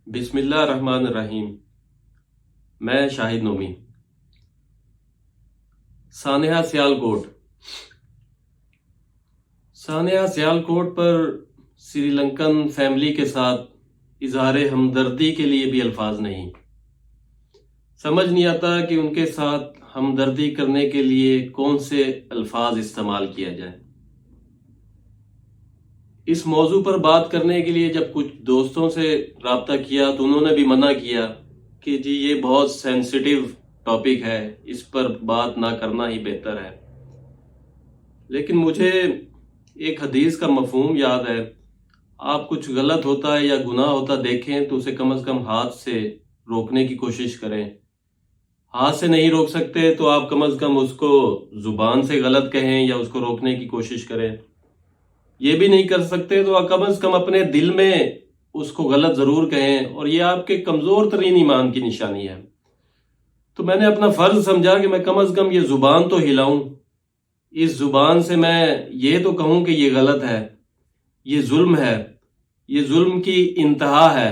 بسم اللہ الرحمن الرحیم۔ میں شاہد نومی، سانحہ سیالکوٹ پر سری لنکن فیملی کے ساتھ اظہار ہمدردی کے لیے بھی الفاظ نہیں۔ سمجھ نہیں آتا کہ ان کے ساتھ ہمدردی کرنے کے لیے کون سے الفاظ استعمال کیا جائے۔ اس موضوع پر بات کرنے کے لیے جب کچھ دوستوں سے رابطہ کیا تو انہوں نے بھی منع کیا کہ جی یہ بہت سینسیٹیو ٹاپک ہے، اس پر بات نہ کرنا ہی بہتر ہے۔ لیکن مجھے ایک حدیث کا مفہوم یاد ہے، آپ کچھ غلط ہوتا ہے یا گناہ ہوتا دیکھیں تو اسے کم از کم ہاتھ سے روکنے کی کوشش کریں۔ ہاتھ سے نہیں روک سکتے تو آپ کم از کم اس کو زبان سے غلط کہیں یا اس کو روکنے کی کوشش کریں۔ یہ بھی نہیں کر سکتے تو کم از کم اپنے دل میں اس کو غلط ضرور کہیں، اور یہ آپ کے کمزور ترین ایمان کی نشانی ہے۔ تو میں نے اپنا فرض سمجھا کہ میں کم از کم یہ زبان تو ہلاؤں، اس زبان سے میں یہ تو کہوں کہ یہ غلط ہے، یہ ظلم ہے، یہ ظلم کی انتہا ہے۔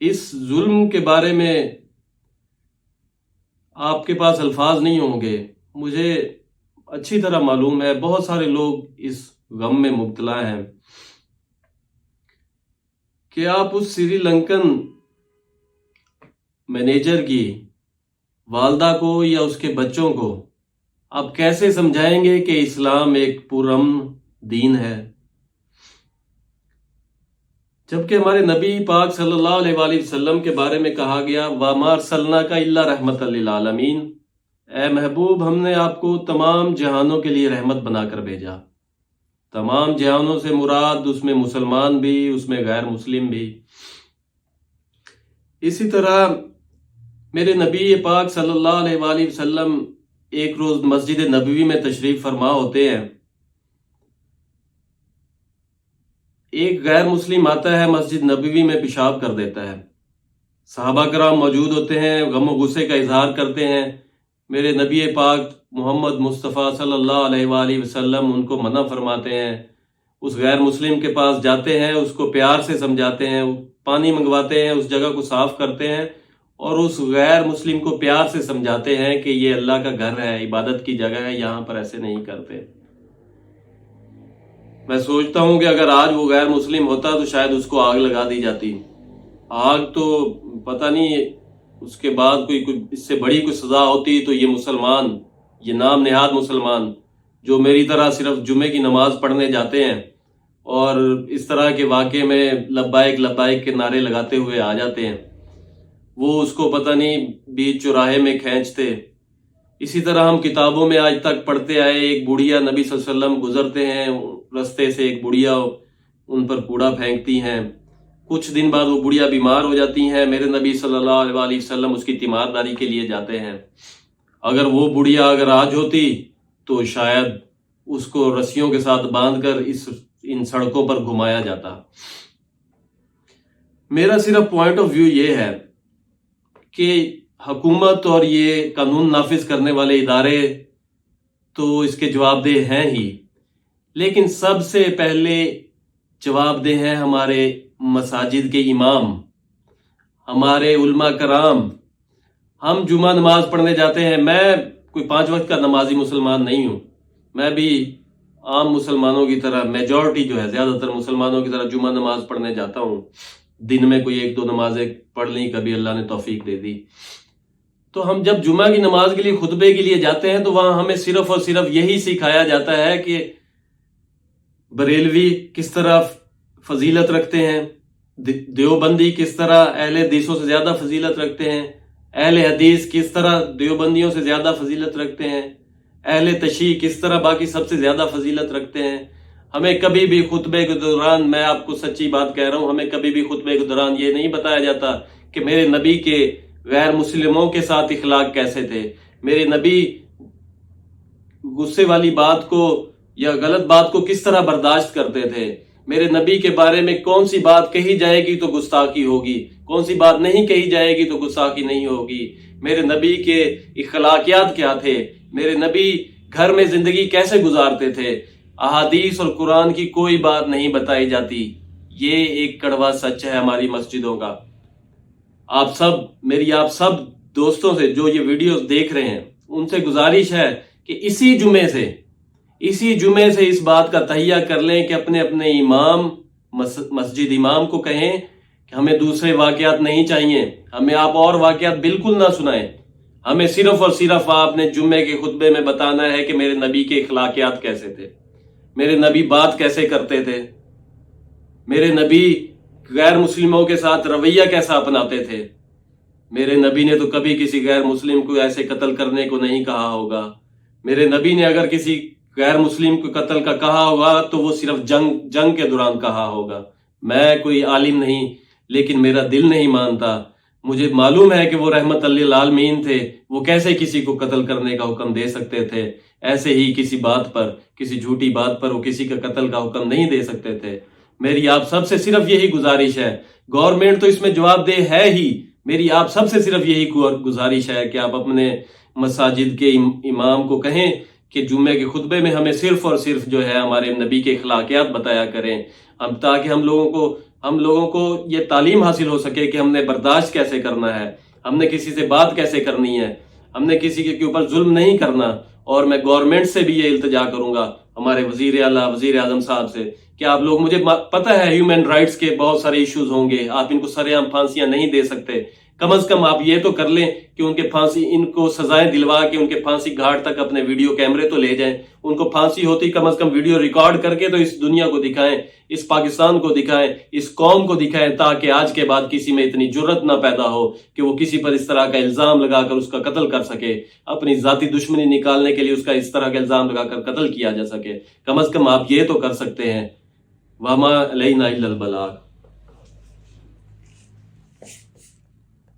اس ظلم کے بارے میں آپ کے پاس الفاظ نہیں ہوں گے۔ مجھے اچھی طرح معلوم ہے بہت سارے لوگ اس غم میں مبتلا ہیں کہ آپ اس سری لنکن مینیجر کی والدہ کو یا اس کے بچوں کو آپ کیسے سمجھائیں گے کہ اسلام ایک پرامن دین ہے، جبکہ ہمارے نبی پاک صلی اللہ علیہ وآلہ وسلم کے بارے میں کہا گیا وَمَا أَرْسَلْنَاكَ إِلَّا رَحْمَةً لِلْعَالَمِينَ، اے محبوب ہم نے آپ کو تمام جہانوں کے لیے رحمت بنا کر بھیجا۔ تمام جہانوں سے مراد اس میں مسلمان بھی، اس میں غیر مسلم بھی۔ اسی طرح میرے نبی پاک صلی اللہ علیہ وآلہ وسلم ایک روز مسجد نبوی میں تشریف فرما ہوتے ہیں، ایک غیر مسلم آتا ہے مسجد نبوی میں پیشاب کر دیتا ہے، صحابہ کرام موجود ہوتے ہیں، غم و غصے کا اظہار کرتے ہیں۔ میرے نبی پاک محمد مصطفیٰ صلی اللہ علیہ وآلہ وسلم ان کو منع فرماتے ہیں، اس غیر مسلم کے پاس جاتے ہیں، اس کو پیار سے سمجھاتے ہیں، پانی منگواتے ہیں، اس جگہ کو صاف کرتے ہیں اور اس غیر مسلم کو پیار سے سمجھاتے ہیں کہ یہ اللہ کا گھر ہے، عبادت کی جگہ ہے، یہاں پر ایسے نہیں کرتے۔ میں سوچتا ہوں کہ اگر آج وہ غیر مسلم ہوتا تو شاید اس کو آگ لگا دی جاتی۔ آگ تو پتہ نہیں، اس کے بعد کوئی اس سے بڑی کوئی سزا ہوتی تو یہ مسلمان، یہ نام نہاد مسلمان جو میری طرح صرف جمعے کی نماز پڑھنے جاتے ہیں اور اس طرح کے واقعے میں لبیک لبیک کے نعرے لگاتے ہوئے آ جاتے ہیں، وہ اس کو پتہ نہیں بیچ چوراہے میں کھینچتے۔ اسی طرح ہم کتابوں میں آج تک پڑھتے آئے، ایک بڑھیا نبی صلی اللہ علیہ وسلم گزرتے ہیں رستے سے، ایک بڑھیا ان پر کوڑا پھینکتی ہیں، کچھ دن بعد وہ بڑھیا بیمار ہو جاتی ہیں، میرے نبی صلی اللہ علیہ وآلہ وسلم اس کی تیمارداری کے لیے جاتے ہیں۔ اگر وہ بڑھیا اگر آج ہوتی تو شاید اس کو رسیوں کے ساتھ باندھ کر ان سڑکوں پر گھمایا جاتا۔ میرا صرف پوائنٹ آف ویو یہ ہے کہ حکومت اور یہ قانون نافذ کرنے والے ادارے تو اس کے جواب دہ ہیں ہی، لیکن سب سے پہلے جواب دہ ہیں ہمارے مساجد کے امام، ہمارے علماء کرام۔ ہم جمعہ نماز پڑھنے جاتے ہیں، میں کوئی 5 وقت کا نمازی مسلمان نہیں ہوں، میں بھی عام مسلمانوں کی طرح، میجورٹی جو ہے زیادہ تر مسلمانوں کی طرح جمعہ نماز پڑھنے جاتا ہوں، دن میں کوئی 1-2 نمازیں پڑھ لیں، کبھی اللہ نے توفیق دے دی۔ تو ہم جب جمعہ کی نماز کے لیے خطبے کے لیے جاتے ہیں تو وہاں ہمیں صرف اور صرف یہی سکھایا جاتا ہے کہ بریلوی کس طرح فضیلت رکھتے ہیں، دیوبندی کس طرح اہل حدیثوں سے زیادہ فضیلت رکھتے ہیں، اہل حدیث کس طرح دیوبندیوں سے زیادہ فضیلت رکھتے ہیں، اہل تشیع کس طرح باقی سب سے زیادہ فضیلت رکھتے ہیں۔ ہمیں کبھی بھی خطبے کے دوران، میں آپ کو سچی بات کہہ رہا ہوں، ہمیں کبھی بھی خطبے کے دوران یہ نہیں بتایا جاتا کہ میرے نبی کے غیر مسلموں کے ساتھ اخلاق کیسے تھے، میرے نبی غصے والی بات کو یا غلط بات کو کس طرح برداشت کرتے تھے، میرے نبی کے بارے میں کون سی بات کہی جائے گی تو گستاخی ہوگی، کون سی بات نہیں کہی جائے گی تو گستاخی نہیں ہوگی، میرے نبی کے اخلاقیات کیا تھے، میرے نبی گھر میں زندگی کیسے گزارتے تھے۔ احادیث اور قرآن کی کوئی بات نہیں بتائی جاتی، یہ ایک کڑوا سچ ہے ہماری مسجدوں کا۔ میری آپ سب دوستوں سے جو یہ ویڈیوز دیکھ رہے ہیں ان سے گزارش ہے کہ اسی جمعے سے اس بات کا تہیہ کر لیں کہ اپنے اپنے امام، مسجد امام کو کہیں کہ ہمیں دوسرے واقعات نہیں چاہیے، ہمیں آپ اور واقعات بالکل نہ سنائیں، ہمیں صرف اور صرف آپ نے جمعے کے خطبے میں بتانا ہے کہ میرے نبی کے اخلاقیات کیسے تھے، میرے نبی بات کیسے کرتے تھے، میرے نبی غیر مسلموں کے ساتھ رویہ کیسا اپناتے تھے۔ میرے نبی نے تو کبھی کسی غیر مسلم کو ایسے قتل کرنے کو نہیں کہا ہوگا۔ میرے نبی نے اگر کسی غیر مسلم کو قتل کا کہا ہوگا تو وہ صرف جنگ کے دوران کہا ہوگا۔ میں کوئی عالم نہیں، لیکن میرا دل نہیں مانتا۔ مجھے معلوم ہے کہ وہ رحمت للعالمین تھے، وہ کیسے کسی کو قتل کرنے کا حکم دے سکتے تھے۔ ایسے ہی کسی جھوٹی بات پر وہ کسی کا قتل کا حکم نہیں دے سکتے تھے۔ میری آپ سب سے صرف یہی گزارش ہے، گورنمنٹ تو اس میں جواب دہ ہے ہی، میری آپ سب سے صرف یہی گزارش ہے کہ آپ اپنے مساجد کے امام کو کہیں کہ جمعے کے خطبے میں ہمیں صرف اور صرف جو ہے ہمارے نبی کے اخلاقیات بتایا کریں، تاکہ ہم لوگوں کو یہ تعلیم حاصل ہو سکے کہ ہم نے برداشت کیسے کرنا ہے، ہم نے کسی سے بات کیسے کرنی ہے، ہم نے کسی کے اوپر ظلم نہیں کرنا۔ اور میں گورنمنٹ سے بھی یہ التجا کروں گا، ہمارے وزیر اعظم صاحب سے، کہ آپ لوگ، مجھے پتہ ہے ہیومن رائٹس کے بہت سارے ایشوز ہوں گے، آپ ان کو سرے عام پھانسیاں نہیں دے سکتے، کم از کم آپ یہ تو کر لیں کہ ان کو سزائیں دلوا کے ان کے پھانسی گھاٹ تک اپنے ویڈیو کیمرے تو لے جائیں، ان کو پھانسی ہوتی کم از کم ویڈیو ریکارڈ کر کے تو اس دنیا کو دکھائیں، اس پاکستان کو دکھائیں، اس قوم کو دکھائیں، تاکہ آج کے بعد کسی میں اتنی جرت نہ پیدا ہو کہ وہ کسی پر اس طرح کا الزام لگا کر اس کا قتل کر سکے، اپنی ذاتی دشمنی نکالنے کے لیے اس کا اس طرح کا الزام لگا کر قتل کیا جا سکے۔ کم از کم آپ یہ تو کر سکتے ہیں۔ وَمَا عَلَيْنَا إِلَّا الْبَلَاغُ۔